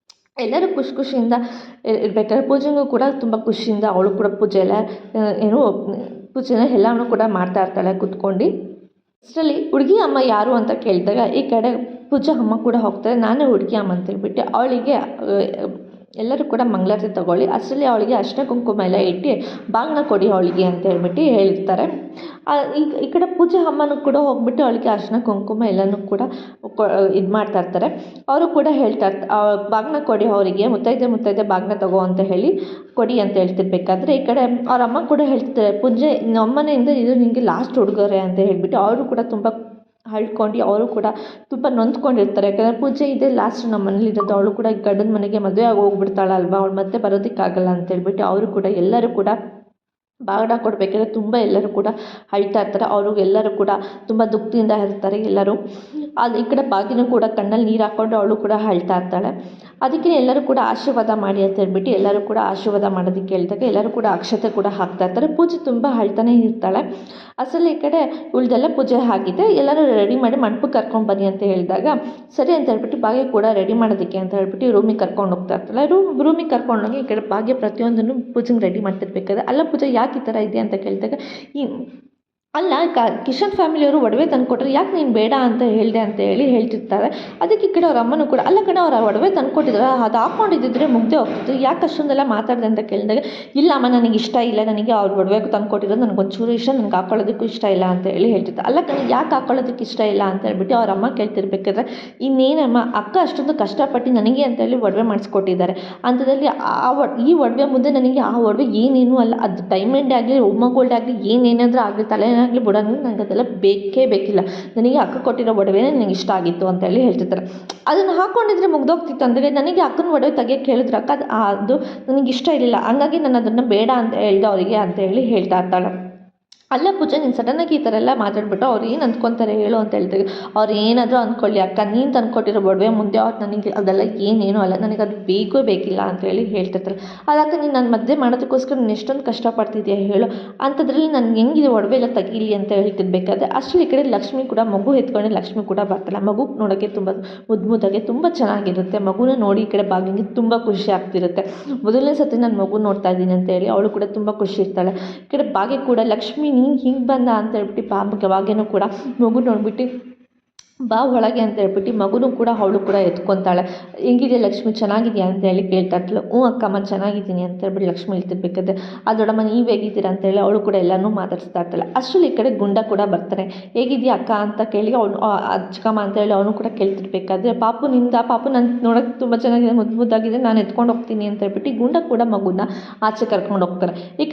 ಎಲ್ಲರೂ ಖುಷಿಯಿಂದ ಇರ್ಬೇಕಾದ್ರೆ ಪೂಜೆಗೂ ಕೂಡ ತುಂಬ ಖುಷಿಯಿಂದ ಅವಳು ಕೂಡ ಪೂಜೆ ಎಲ್ಲ ಪೂಜೆನ ಎಲ್ಲನೂ ಕೂಡ ಮಾಡ್ತಾ ಇರ್ತಾಳೆ ಕೂತ್ಕೊಂಡು. ಅಷ್ಟರಲ್ಲಿ ಹುಡುಗಿ ಅಮ್ಮ ಯಾರು ಅಂತ ಕೇಳಿದಾಗ ಈ ಕಡೆ ಪೂಜಾ ಅಮ್ಮ ಕೂಡ ಹೋಗ್ತಾರೆ, ನಾನೇ ಹುಡುಗಿ ಅಮ್ಮ ಅಂತೇಳ್ಬಿಟ್ಟು ಅವಳಿಗೆ ಎಲ್ಲರೂ ಕೂಡ ಮಂಗಳಾರತಿ ತಗೊಳ್ಳಿ, ಅಷ್ಟರಲ್ಲಿ ಅವಳಿಗೆ ಅರಿಶಿನ ಕುಂಕುಮ ಎಲ್ಲ ಇಟ್ಟು ಬಾಗಿನ ಕೊಡಿ ಅವಳಿಗೆ ಅಂತ ಹೇಳ್ಬಿಟ್ಟು ಹೇಳಿರ್ತಾರೆ. ಈ ಕಡೆ ಪೂಜಾ ಅಮ್ಮನೂ ಕೂಡ ಹೋಗ್ಬಿಟ್ಟು ಅವಳಿಗೆ ಅರಿಶಿನ ಕುಂಕುಮ ಎಲ್ಲನೂ ಕೂಡ ಇದು ಮಾಡ್ತಾ ಇರ್ತಾರೆ. ಅವರು ಕೂಡ ಹೇಳ್ತಾ ಬಾಗಿನ ಕೊಡಿ ಅವರಿಗೆ ಮುತ್ತೈದೆ ಬಾಗಿನ ತಗೋ ಅಂತ ಹೇಳಿ ಕೊಡಿ ಅಂತ ಹೇಳ್ತಿರ್ಬೇಕಾದ್ರೆ ಈ ಕಡೆ ಅವ್ರ ಅಮ್ಮ ಕೂಡ ಹೇಳ್ತಿರ್ತಾರೆ ಪೂಜೆ ನಮ್ಮನೆಯಿಂದ ಇದು ನಿನಗೆ ಲಾಸ್ಟ್ ಹುಡುಗರೆ ಅಂತ ಹೇಳ್ಬಿಟ್ಟು ಅವರು ಕೂಡ ತುಂಬ ಹಳ್ಕೊಂಡು ಅವರು ಕೂಡ ತುಂಬ ನೊಂದ್ಕೊಂಡಿರ್ತಾರೆ. ಯಾಕಂದರೆ ಪೂಜೆ ಇದೆ ಲಾಸ್ಟ್ ನಮ್ಮ ಮನೇಲಿ ಇರೋದು, ಅವಳು ಕೂಡ ಗಂಡನ ಮನೆಗೆ ಮದುವೆ ಆಗಿ ಹೋಗ್ಬಿಡ್ತಾಳಲ್ವ, ಅವಳು ಮತ್ತೆ ಬರೋದಕ್ಕಾಗಲ್ಲ ಅಂತೇಳ್ಬಿಟ್ಟು ಅವರು ಕೂಡ ಎಲ್ಲರೂ ಕೂಡ ಬಾಗಿನ ಕೊಡಬೇಕಾದ್ರೆ ತುಂಬ ಎಲ್ಲರೂ ಕೂಡ ಅಳ್ತಾ ಇರ್ತಾರೆ. ಅವರು ಎಲ್ಲರೂ ಕೂಡ ತುಂಬ ದುಃಖದಿಂದ ಇರ್ತಾರೆ ಎಲ್ಲರೂ. ಈ ಕಡೆ ಬಾಗಿನೂ ಕೂಡ ಕಣ್ಣಲ್ಲಿ ನೀರು ಹಾಕ್ಕೊಂಡು ಅವಳು ಕೂಡ ಅಳ್ತಾ ಇರ್ತಾಳೆ. ಅದಕ್ಕೆ ಎಲ್ಲರೂ ಕೂಡ ಆಶೀರ್ವಾದ ಮಾಡಿ ಅಂತ ಹೇಳ್ಬಿಟ್ಟು ಎಲ್ಲರೂ ಕೂಡ ಆಶೀರ್ವಾದ ಮಾಡೋದಕ್ಕೆ ಹೇಳಿದಾಗ ಎಲ್ಲರೂ ಕೂಡ ಅಕ್ಷತೆ ಕೂಡ ಹಾಕ್ತಾ ಇರ್ತಾರೆ. ಪೂಜೆ ತುಂಬ ಅಳ್ತಾನೆ ಇರ್ತಾಳೆ. ಅಸಲು ಈ ಕಡೆ ಉಳ್ದೆಲ್ಲ ಪೂಜೆ ಆಗಿದೆ, ಎಲ್ಲರೂ ರೆಡಿ ಮಾಡಿ ಮಂಟಪಕ್ಕೆ ಕರ್ಕೊಂಡು ಬನ್ನಿ ಅಂತ ಹೇಳಿದಾಗ ಸರಿ ಅಂತ ಹೇಳ್ಬಿಟ್ಟು ಭಾಗ್ಯ ಕೂಡ ರೆಡಿ ಮಾಡೋದಕ್ಕೆ ಅಂತ ಹೇಳ್ಬಿಟ್ಟು ರೂಮಿಗೆ ಕರ್ಕೊಂಡು ಹೋಗ್ತಾ ಇರ್ತಾಳೆ. ರೂಮಿಗೆ ಕರ್ಕೊಂಡೋಗಿ ಈ ಕಡೆ ಭಾಗ್ಯ ಪ್ರತಿಯೊಂದನ್ನು ಪೂಜೆಗೆ ರೆಡಿ ಮಾಡ್ತಿರ್ಬೇಕಾದ್ರೆ ಅಲ್ಲ ಪೂಜೆ ಯಾಕೆ ಈ ಥರ ಇದೆ ಅಂತ ಕೇಳಿದಾಗ ಅಲ್ಲ ಕಿಶನ್ ಫ್ಯಾಮಿಲಿಯವರು ಒಡವೆ ತಂದುಕೊಟ್ರೆ ಯಾಕೆ ನೀನು ಬೇಡ ಅಂತ ಹೇಳಿದೆ ಅಂತ ಹೇಳ್ತಿರ್ತಾರೆ. ಅದಕ್ಕೆ ಈ ಕಡೆ ಅವ್ರ ಅಮ್ಮನೂ ಕೂಡ ಅಲ್ಲ ಕಣೋ ಅವ್ರು ಒಡವೆ ತಂದುಕೊಟ್ಟಿದ್ರು ಅದು ಹಾಕ್ಕೊಂಡಿದ್ದಿದ್ರೆ ಮುಗ್ದೇ ಹೋಗ್ತಿತ್ತು, ಯಾಕೆ ಅಷ್ಟೊಂದೆಲ್ಲ ಮಾತಾಡಿದೆ ಅಂತ ಕೇಳಿದಾಗ, ಇಲ್ಲ ಅಮ್ಮ ನನಗೆ ಇಷ್ಟ ಇಲ್ಲ, ನನಗೆ ಅವ್ರು ಒಡವೆ ತಂದುಕೊಟ್ಟಿರೋದು ನನಗೆ ಒಂಚೂರು ಇಷ್ಟ, ನನಗೆ ಹಾಕ್ಕೊಳ್ಳೋದಕ್ಕೂ ಇಷ್ಟ ಇಲ್ಲ ಅಂತ ಹೇಳ್ತಿರ್ತಾರೆ. ಅಲ್ಲ ಕಣೋ ಯಾಕೆ ಹಾಕ್ಕೊಳ್ಳೋದಕ್ಕೆ ಇಷ್ಟ ಇಲ್ಲ ಅಂತ ಹೇಳ್ಬಿಟ್ಟು ಅವ್ರ ಅಮ್ಮ ಕೇಳ್ತಿರ್ಬೇಕಾದ್ರೆ, ಇನ್ನೇನಮ್ಮ ಅಕ್ಕ ಅಷ್ಟೊಂದು ಕಷ್ಟಪಟ್ಟು ನನಗೆ ಅಂತೇಳಿ ಒಡವೆ ಮಾಡಿಸ್ಕೊಟ್ಟಿದ್ದಾರೆ, ಅಂಥದ್ರಲ್ಲಿ ಈ ಒಡವೆ ಮುಂದೆ ನನಗೆ ಆ ಒಡವೆ ಏನೇನೂ ಅಲ್ಲ, ಅದು ಡೈಮಂಡ್ ಆಗಲಿ ರೋಮ ಗೋಲ್ಡ್ ಆಗಲಿ ಏನೇನಾದರೂ ಆಗಲಿ ತಲೆನಾಗಲಿ ಬುಡಾಗಲಿ ನನಗೆ ಅದೆಲ್ಲ ಬೇಕೇ ಬೇಕಿಲ್ಲ, ನನಗೆ ಅಕ್ಕ ಕೊಟ್ಟಿರೋ ಒಡವೆನೇ ನನಗೆ ಇಷ್ಟ ಆಗಿತ್ತು ಅಂತೇಳಿ ಹೇಳ್ತಿರ್ತಾರೆ. ಅದನ್ನು ಹಾಕ್ಕೊಂಡಿದ್ರೆ ಮುಗ್ದೋಗ್ತಿತ್ತು ಅಂದರೆ ನನಗೆ ಅಕ್ಕನ ಒಡವೆ ತೆಗಿಯೋಕ್ಕೆ ಹೇಳಿದ್ರು ಅಕ್ಕ ಅದು ನನಗೆ ಇಷ್ಟ ಇರಲಿಲ್ಲ, ಹಂಗಾಗಿ ನಾನು ಅದನ್ನು ಬೇಡ ಅಂತ ಹೇಳಿದೆ ಅವರಿಗೆ ಅಂತ ಹೇಳ್ತಾ ಇರ್ತಾಳೆ. ಅಲ್ಲ ಪೂಜಾ ನೀನು ಸಡನ್ನಾಗಿ ಈ ಥರ ಎಲ್ಲ ಮಾತಾಡ್ಬಿಟ್ಟು ಅವ್ರು ಏನು ಅಂದ್ಕೊತಾರೆ ಹೇಳು ಅಂತ ಹೇಳ್ತಾರೆ. ಅವ್ರು ಏನಾದರೂ ಅಂದ್ಕೊಳ್ಳಿ ಅಕ್ಕ, ನೀನು ತಂದುಕೊಟ್ಟಿರೋ ಒಡವೆ ಮುಂದೆ ಅವ್ರು ನನಗೆ ಅದೆಲ್ಲ ಏನೇನೂ ಅಲ್ಲ, ನನಗೆ ಅದು ಬೇಕೇ ಬೇಕಿಲ್ಲ ಅಂತೇಳಿ ಹೇಳ್ತಿರ್ತಾರೆ. ಅದಕ್ಕ ನೀನು ನನ್ನ ಮದುವೆ ಮಾಡೋದಕ್ಕೋಸ್ಕರ ನೀನು ಎಷ್ಟೊಂದು ಕಷ್ಟಪಡ್ತಿದ್ಯಾ ಹೇಳು, ಅಂಥದ್ರಲ್ಲಿ ನನಗೆ ಹೆಂಗಿದೆ ಒಡವೆ ಎಲ್ಲ ತೆಗೀಲಿ ಅಂತ ಹೇಳ್ತಿರ್ಬೇಕಾದ್ರೆ ಅಷ್ಟರಲ್ಲಿ ಈ ಕಡೆ ಲಕ್ಷ್ಮಿ ಕೂಡ ಮಗು ಎತ್ಕೊಂಡು ಲಕ್ಷ್ಮಿ ಕೂಡ ಬರ್ತಾಳೆ. ಮಗು ನೋಡೋಕ್ಕೆ ತುಂಬ ಮುದ್ದಾಗೆ ತುಂಬ ಚೆನ್ನಾಗಿರುತ್ತೆ. ಮಗುನ ನೋಡಿ ಈ ಕಡೆ ಭಾಗ್ಯಂಗೆ ತುಂಬ ಖುಷಿ ಆಗ್ತಿರುತ್ತೆ. ಮೊದಲನೇ ಸತಿ ನಾನು ಮಗು ನೋಡ್ತಾ ಇದ್ದೀನಿ ಅಂತೇಳಿ ಅವಳು ಕೂಡ ತುಂಬ ಖುಷಿ ಇರ್ತಾಳೆ. ಈ ಕಡೆ ಭಾಗ್ಯ ಕೂಡ ಲಕ್ಷ್ಮಿ ನೀನು ಹಿಂಗೆ ಬಂದ ಅಂತ ಹೇಳ್ಬಿಟ್ಟು ಭಾಗ್ಯನೂ ಕೂಡ ಮಗು ನೋಡ್ಬಿಟ್ಟು ಬಾ ಒಳಗೆ ಅಂತ ಹೇಳ್ಬಿಟ್ಟು ಮಗುನೂ ಕೂಡ ಅವಳು ಕೂಡ ಎತ್ಕೊತಾಳೆ. ಹೆಂಗಿದೆ ಲಕ್ಷ್ಮಿ ಚೆನ್ನಾಗಿದೆಯಾ ಅಂತ ಕೇಳ್ತಾ ಇರ್ತಾಳೆ. ಹ್ಞೂ ಅಕ್ಕಮ್ಮ ಚೆನ್ನಾಗಿದ್ದೀನಿ ಅಂತ ಹೇಳ್ಬಿಟ್ಟು ಲಕ್ಷ್ಮಿ ಹೇಳ್ತಿರ್ಬೇಕಾದ್ರೆ ಆ ದೊಡ್ಡಮ್ಮ ನೀವು ಹೇಗಿದ್ದೀರಾ ಅಂತೇಳಿ ಅವಳು ಕೂಡ ಎಲ್ಲನೂ ಮಾತಾಡಿಸ್ತಾ ಇರ್ತಾಳೆ. ಅಷ್ಟರಲ್ಲಿ ಈ ಕಡೆ ಗುಂಡ ಕೂಡ ಬರ್ತಾನೆ. ಹೇಗಿದೆಯಾ ಅಕ್ಕ ಅಂತ ಕೇಳಿ ಅವನು ಚಿಕ್ಕಮ್ಮ ಅಂತ ಹೇಳಿ ಅವನು ಕೂಡ ಕೇಳ್ತಿರ್ಬೇಕಾದ್ರೆ ಪಾಪು ನಾನು ನೋಡೋಕ್ಕೆ ತುಂಬ ಚೆನ್ನಾಗಿದೆ, ಮುದ್ದಾಗಿದೆ, ನಾನು ಎತ್ಕೊಂಡು ಹೋಗ್ತೀನಿ ಅಂತ ಹೇಳ್ಬಿಟ್ಟು ಗುಂಡ ಕೂಡ ಮಗುನ ಆಚೆ ಕರ್ಕೊಂಡು ಹೋಗ್ತಾರೆ. ಈ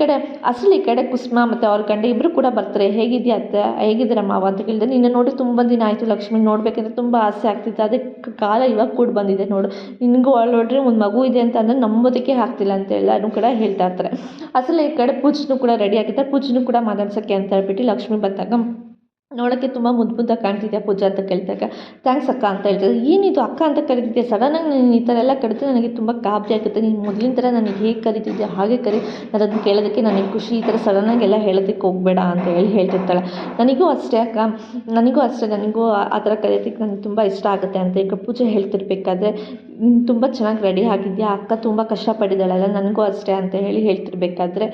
ಕಡೆ ಕುಸುಮ ಮತ್ತು ಅವ್ರ ಗಂಡ ಇಬ್ಬರು ಕೂಡ ಬರ್ತಾರೆ. ಹೇಗಿದೆಯಾ ಅತ್ತೆ, ಹೇಗಿದ್ದೀರಾ ಮಾವ ಅಂತ ಕೇಳಿದ್ರೆ, ನಿನ್ನ ನೋಡಿ ತುಂಬ ದಿನ ಆಯಿತು ಲಕ್ಷ್ಮಿ, ನೋಡಬೇಕಂದ್ರೆ ತುಂಬ ಆಸೆ ಆಗ್ತಿತ್ತು, ಅದಕ್ಕೆ ಕಾಲ ಇವಾಗ ಕೂಡ ಬಂದಿದೆ ನೋಡು, ನಿನಗೂ ನೋಡ್ರಿ ಒಂದು ಮಗು ಇದೆ ಅಂತ ಅಂದರೆ ನಂಬೋದಕ್ಕೆ ಆಗ್ತಿಲ್ಲ ಅಂತ ಎಲ್ಲರೂ ಕೂಡ ಹೇಳ್ತಾ ಇರ್ತಾರೆ. ಅಸಲು ಈ ಕಡೆ ಪೂಜೆನೂ ಕೂಡ ರೆಡಿ ಆಗಿರ್ತಾರೆ. ಪೂಜೆನೂ ಕೂಡ ಮಾತಾಡ್ಸೋಕ್ಕೆ ಅಂತ ಹೇಳ್ಬಿಟ್ಟು ಲಕ್ಷ್ಮಿ ಬಂದಾಗ ನೋಡೋಕ್ಕೆ ತುಂಬ ಮುದ್ದಾಗಿ ಕಾಣ್ತಿದ್ಯಾ ಪೂಜಾ ಅಂತ ಕೇಳಿದಾಗ ಥ್ಯಾಂಕ್ಸ್ ಅಕ್ಕ ಅಂತ ಹೇಳ್ತಾರೆ. ಏನಿದು ಅಕ್ಕ ಅಂತ ಕರೀತಿದ್ಯಾ, ಸಡನ್ನಾಗಿ ನೀನು ಈ ಥರ ಎಲ್ಲ ಕರೀತಿದ್ರೆ ನನಗೆ ತುಂಬ ಗಾಬರಿ ಆಗುತ್ತೆ, ನೀನು ಮೊದಲಿನ ಥರ ನನಗೆ ಹೇಗೆ ಕರೀತಿದ್ಯಾ ಹಾಗೆ ಕರಿ, ನಾನು ಅದನ್ನು ಕೇಳೋದಕ್ಕೆ ನನಗೆ ಖುಷಿ, ಈ ಥರ ಸಡನ್ನಾಗಿ ಎಲ್ಲ ಹೇಳೋದಕ್ಕೆ ಹೋಗಬೇಡ ಅಂತ ಹೇಳ್ತಿರ್ತಾಳೆ. ನನಗೂ ಅಷ್ಟೇ ಅಕ್ಕ, ನನಗೂ ಆ ಥರ ಕರೆಯೋದಕ್ಕೆ ನನಗೆ ತುಂಬ ಇಷ್ಟ ಆಗುತ್ತೆ ಅಂತ ಈಗ ಪೂಜೆ ಹೇಳ್ತಿರ್ಬೇಕಾದ್ರೆ, ನೀನು ತುಂಬ ಚೆನ್ನಾಗಿ ರೆಡಿ ಆಗಿದ್ಯಾ, ಅಕ್ಕ ತುಂಬ ಕಷ್ಟಪಟ್ಟಿದ್ದಾಳಲ್ಲ, ನನಗೂ ಅಷ್ಟೇ ಅಂತ ಹೇಳ್ತಿರ್ಬೇಕಾದ್ರೆ,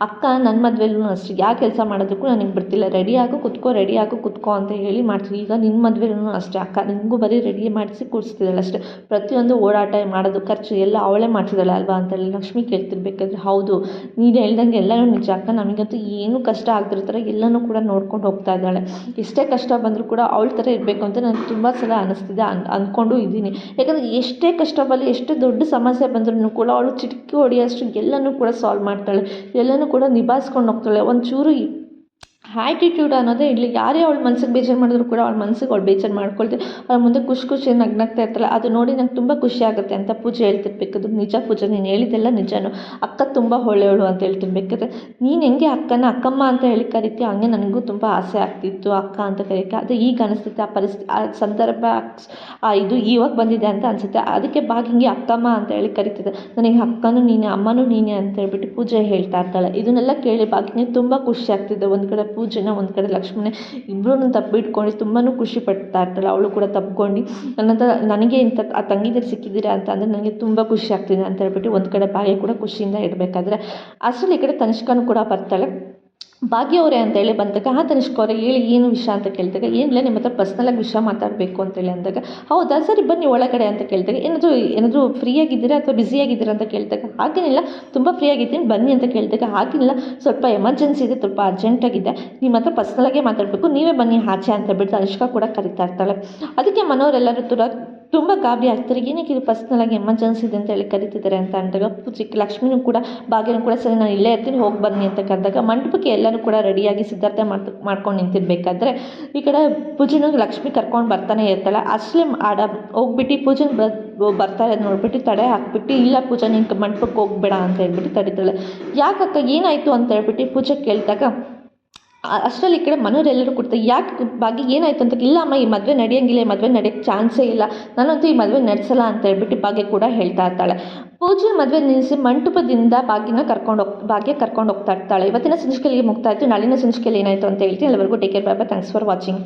ಅಕ್ಕ ನನ್ನ ಮದುವೆಲೂ ಅಷ್ಟೇ ಯಾವ ಕೆಲಸ ಮಾಡೋದಕ್ಕೂ ನನಗೆ ಬರ್ತಿಲ್ಲ, ರೆಡಿಯಾಗು ಕುತ್ಕೋ ಅಂತ ಹೇಳಿ ಮಾಡ್ತೀವಿ. ಈಗ ನಿನ್ನ ಮದುವೆಲೂ ಅಷ್ಟೇ ಅಕ್ಕ, ನಿನಗೂ ಬರೀ ರೆಡಿ ಮಾಡಿಸಿ ಕೂರಿಸ್ತಿದ್ದಾಳೆ ಅಷ್ಟೇ, ಪ್ರತಿಯೊಂದು ಓಡಾಟ ಮಾಡೋದು ಖರ್ಚು ಎಲ್ಲ ಅವಳೇ ಮಾಡ್ತಿದ್ದಾಳೆ ಅಲ್ವಾ ಅಂತೇಳಿ ಲಕ್ಷ್ಮಿ ಕೇಳ್ತಿರ್ಬೇಕಾದ್ರೆ, ಹೌದು ನೀನು ಹೇಳ್ದಂಗೆ ಎಲ್ಲನೂ ನಿಜ ಅಕ್ಕ, ನಮಗಂತೂ ಏನೂ ಕಷ್ಟ ಆಗ್ದಿರೋ ಎಲ್ಲನೂ ಕೂಡ ನೋಡ್ಕೊಂಡು ಹೋಗ್ತಾ ಇದ್ದಾಳೆ, ಎಷ್ಟೇ ಕಷ್ಟ ಬಂದರೂ ಕೂಡ ಅವಳ ಥರ ಇರಬೇಕು ಅಂತ ನನಗೆ ತುಂಬ ಸಲ ಅನ್ನಿಸ್ತಿದೆ, ಅಂದ್ಕೊಂಡು ಇದ್ದೀನಿ. ಯಾಕಂದರೆ ಎಷ್ಟೇ ಕಷ್ಟ ಬರಲಿ, ಎಷ್ಟೇ ದೊಡ್ಡ ಸಮಸ್ಯೆ ಬಂದ್ರೂ ಕೂಡ ಅವಳು ಚಿಟಕಿ ಹೊಡೆಯೋಷ್ಟು ಎಲ್ಲನೂ ಕೂಡ ಸಾಲ್ವ್ ಮಾಡ್ತಾಳೆ, ಎಲ್ಲನೂ ಕೂಡ ನಿಭಾಯಿಸ್ಕೊಂಡು ಹೋಗ್ತಾಳೆ. ಒಂಚೂರು ಆ್ಯಟಿಟ್ಯೂಡ್ ಅನ್ನೋದೇ ಇರಲಿ, ಯಾರೇ ಅವಳ ಮನ್ಸಿಗೆ ಬೇಜಾರು ಮಾಡಿದ್ರು ಕೂಡ ಅವಳ ಮನ್ಸಿಗೆ ಅವಳು ಬೇಜಾರು ಮಾಡ್ಕೊಳ್ತೀವಿ, ಅವ್ರ ಮುಂದೆ ಖುಷಿ ನಗ್ನಾಗ್ತಾ ಇರ್ತಾಳೆ, ಅದು ನೋಡಿ ನಂಗೆ ತುಂಬ ಖುಷಿ ಆಗುತ್ತೆ ಅಂತ ಪೂಜೆ ಹೇಳ್ತಿರ್ಬೇಕಾದ್ರೆ, ನಿಜ ಪೂಜೆ ನೀನು ಹೇಳಿದ್ದೆಲ್ಲ ನಿಜನೂ, ಅಕ್ಕ ತುಂಬ ಒಳ್ಳೆಯವಳು ಅಂತ ಹೇಳ್ತಿರ್ಬೇಕಾದ್ರೆ, ನೀನು ಹೆಂಗೆ ಅಕ್ಕನ ಅಕ್ಕಮ್ಮ ಅಂತ ಹೇಳಿ ಕರಿತೀಯ ಹಂಗೆ ನನಗೂ ತುಂಬ ಆಸೆ ಆಗ್ತಿತ್ತು ಅಕ್ಕ ಅಂತ ಕರೀಕೆ, ಅದು ಈಗ ಅನಿಸುತ್ತೆ, ಆ ಪರಿಸ್ಥಿತಿ ಆ ಸಂದರ್ಭ ಇದು ಇವಾಗ ಬಂದಿದೆ ಅಂತ ಅನಿಸುತ್ತೆ, ಅದಕ್ಕೆ ಹಿಂಗೆ ಅಕ್ಕಮ್ಮ ಅಂತ ಹೇಳಿ ಕರಿತಿದ್ದೆ, ನನಗೆ ಅಕ್ಕನೂ ನೀನೆ ಅಮ್ಮನೂ ನೀನೆ ಅಂತ ಹೇಳ್ಬಿಟ್ಟು ಪೂಜೆ ಹೇಳ್ತಾ ಇರ್ತಾಳೆ. ಇದನ್ನೆಲ್ಲ ಕೇಳಿ ಭಾಗ್ಯನಿಗೆ ತುಂಬ ಖುಷಿ ಆಗ್ತಿದ್ದೆ. ಒಂದು ಕಡೆ ಪೂಜೆನ, ಒಂದು ಕಡೆ ಲಕ್ಷ್ಮೀನೇ ಇಬ್ಬರೂ ತಪ್ಪಿಟ್ಕೊಂಡು ತುಂಬಾ ಖುಷಿ ಪಡ್ತಾ ಇರ್ತಾಳೆ. ಅವಳು ಕೂಡ ತಪ್ಕೊಂಡು ನನಗೆ ಇಂಥ ಆ ತಂಗಿದರು ಸಿಕ್ಕಿದ್ದೀರಾ ಅಂತ ಅಂದರೆ ನನಗೆ ತುಂಬ ಖುಷಿ ಆಗ್ತಿದೆ ಅಂತ ಹೇಳ್ಬಿಟ್ಟು ಒಂದು ಕಡೆ ಭಾಗ್ಯ ಕೂಡ ಖುಷಿಯಿಂದ ಇರಬೇಕಾದ್ರೆ ಅಷ್ಟರಲ್ಲಿ ಈ ಕಡೆ ತನಿಷ್ಕಾನು ಕೂಡ ಬರ್ತಾಳೆ. ಭಾಗ್ಯ ಅವರೇ ಅಂತೇಳಿ ಬಂದಾಗ, ತನಿಷ್ಕ ಅವರೇ ಹೇಳಿ ಏನು ವಿಷಯ ಅಂತ ಕೇಳಿದಾಗ, ಏನಿಲ್ಲ ನಿಮ್ಮ ಹತ್ರ ಪರ್ಸ್ನಲಾಗಿ ವಿಷಯ ಮಾತಾಡಬೇಕು ಅಂತೇಳಿ ಅಂದಾಗ, ಹೌದಾ ಸರಿ ಬನ್ನಿ ಒಳಗಡೆ ಅಂತ ಕೇಳಿದಾಗ, ಏನಾದರೂ ಫ್ರೀಯಾಗಿದ್ದೀರಾ ಅಥವಾ ಬ್ಯುಸಿಯಾಗಿದ್ದೀರಾ ಅಂತ ಕೇಳಿದಾಗ, ಹಾಗೇನಿಲ್ಲ ತುಂಬ ಫ್ರೀಯಾಗಿದ್ದೀನಿ ಬನ್ನಿ ಅಂತ ಕೇಳಿದಾಗ, ಹಾಗಿಲ್ಲ ಸ್ವಲ್ಪ ಎಮರ್ಜೆನ್ಸಿ ಇದೆ, ಸ್ವಲ್ಪ ಅರ್ಜೆಂಟಾಗಿದೆ, ನಿಮ್ಮ ಹತ್ರ ಪರ್ಸ್ನಲಾಗೇ ಮಾತಾಡಬೇಕು, ನೀವೇ ಬನ್ನಿ ಆಚೆ ಅಂತ ಹೇಳ್ಬಿಟ್ಟು ತನಿಷ್ಕ ಕೂಡ ಕರಿತಾ ಇರ್ತಾಳೆ. ಅದಕ್ಕೆ ಮನೋರೆಲ್ಲರೂ ತುಂಬ ಗಾಬರಿ ಆಗ್ತಾರೆ, ಏನಕ್ಕೆ ಇದು ಪರ್ಸ್ನಲಾಗಿ ಎಮರ್ಜೆನ್ಸಿ ಇದೆ ಅಂತ ಹೇಳಿ ಕರಿತಿದ್ದಾರೆ ಅಂತ ಅಂದಾಗ, ಚಿಕ್ಕ ಲಕ್ಷ್ಮಿನೂ ಕೂಡ ಭಾಗ್ಯನೂ ಕೂಡ ಸರಿ ನಾನು ಇಲ್ಲೇ ಇರ್ತೀನಿ ಹೋಗಿ ಬನ್ನಿ ಅಂತ ಕರೆದಾಗ, ಮಂಟಪಕ್ಕೆ ಎಲ್ಲರೂ ಕೂಡ ರೆಡಿಯಾಗಿ ಸಿದ್ಧತೆ ಮಾಡ್ಕೊಂಡು ನಿಂತಿರ್ಬೇಕಾದ್ರೆ ಈ ಕಡೆ ಪೂಜೆನೂ ಲಕ್ಷ್ಮಿ ಕರ್ಕೊಂಡು ಬರ್ತಾನೆ ಇರ್ತಾಳೆ. ಅಷ್ಟೇ ಹೋಗ್ಬಿಟ್ಟು ಪೂಜೆನ ಬರ್ತಾರೆ ನೋಡ್ಬಿಟ್ಟು ತಡೆ ಹಾಕ್ಬಿಟ್ಟು, ಇಲ್ಲ ಪೂಜೆ ನಿಂಗೆ ಮಂಟಪಕ್ಕೆ ಹೋಗ್ಬೇಡ ಅಂತ ಹೇಳ್ಬಿಟ್ಟು ತಡೀತಾಳೆ. ಯಾಕಕ್ಕ ಏನಾಯಿತು ಅಂತ ಹೇಳ್ಬಿಟ್ಟು ಪೂಜೆ ಕೇಳಿದಾಗ, ಅಷ್ಟರಲ್ಲಿ ಈ ಕಡೆ ಮನೆಯವರೆಲ್ಲರೂ ಕೊಡ್ತಾರೆ, ಯಾಕೆ ಭಾಗ್ಯ ಏನಾಯಿತು ಅಂತ, ಇಲ್ಲ ಅಮ್ಮ ಈ ಮದುವೆ ನಡೆಯೋಂಗಿಲ್ಲ, ಈ ಮದುವೆ ನಡೆಯೋಕ್ಕೆ ಚಾನ್ಸೇ ಇಲ್ಲ, ನಾನಂತೂ ಈ ಮದುವೆ ನಡೆಸಲ್ಲ ಅಂತ ಹೇಳ್ಬಿಟ್ಟು ಭಾಗ್ಯ ಕೂಡ ಹೇಳ್ತಾ ಇರ್ತಾಳೆ. ಪೂಜೆ ಮದುವೆ ನಿಲ್ಲಿಸಿ ಮಂಟಪದಿಂದ ಭಾಗ್ಯ ಕರ್ಕೊಂಡು ಹೋಗ್ತಾ ಇರ್ತಾಳೆ. ಇವತ್ತಿನ ಸಂಚಿಕೆಯಲ್ಲಿ ಮುಗ್ತಾ ಇತ್ತು, ನಾಳಿನ ಸಂಚಿಕೆಯಲ್ಲಿ ಏನಾಯಿತು ಅಂತ ಹೇಳ್ತೀನಿ. ಎಲ್ಲರಿಗೂ take care, bye bye, thanks for watching.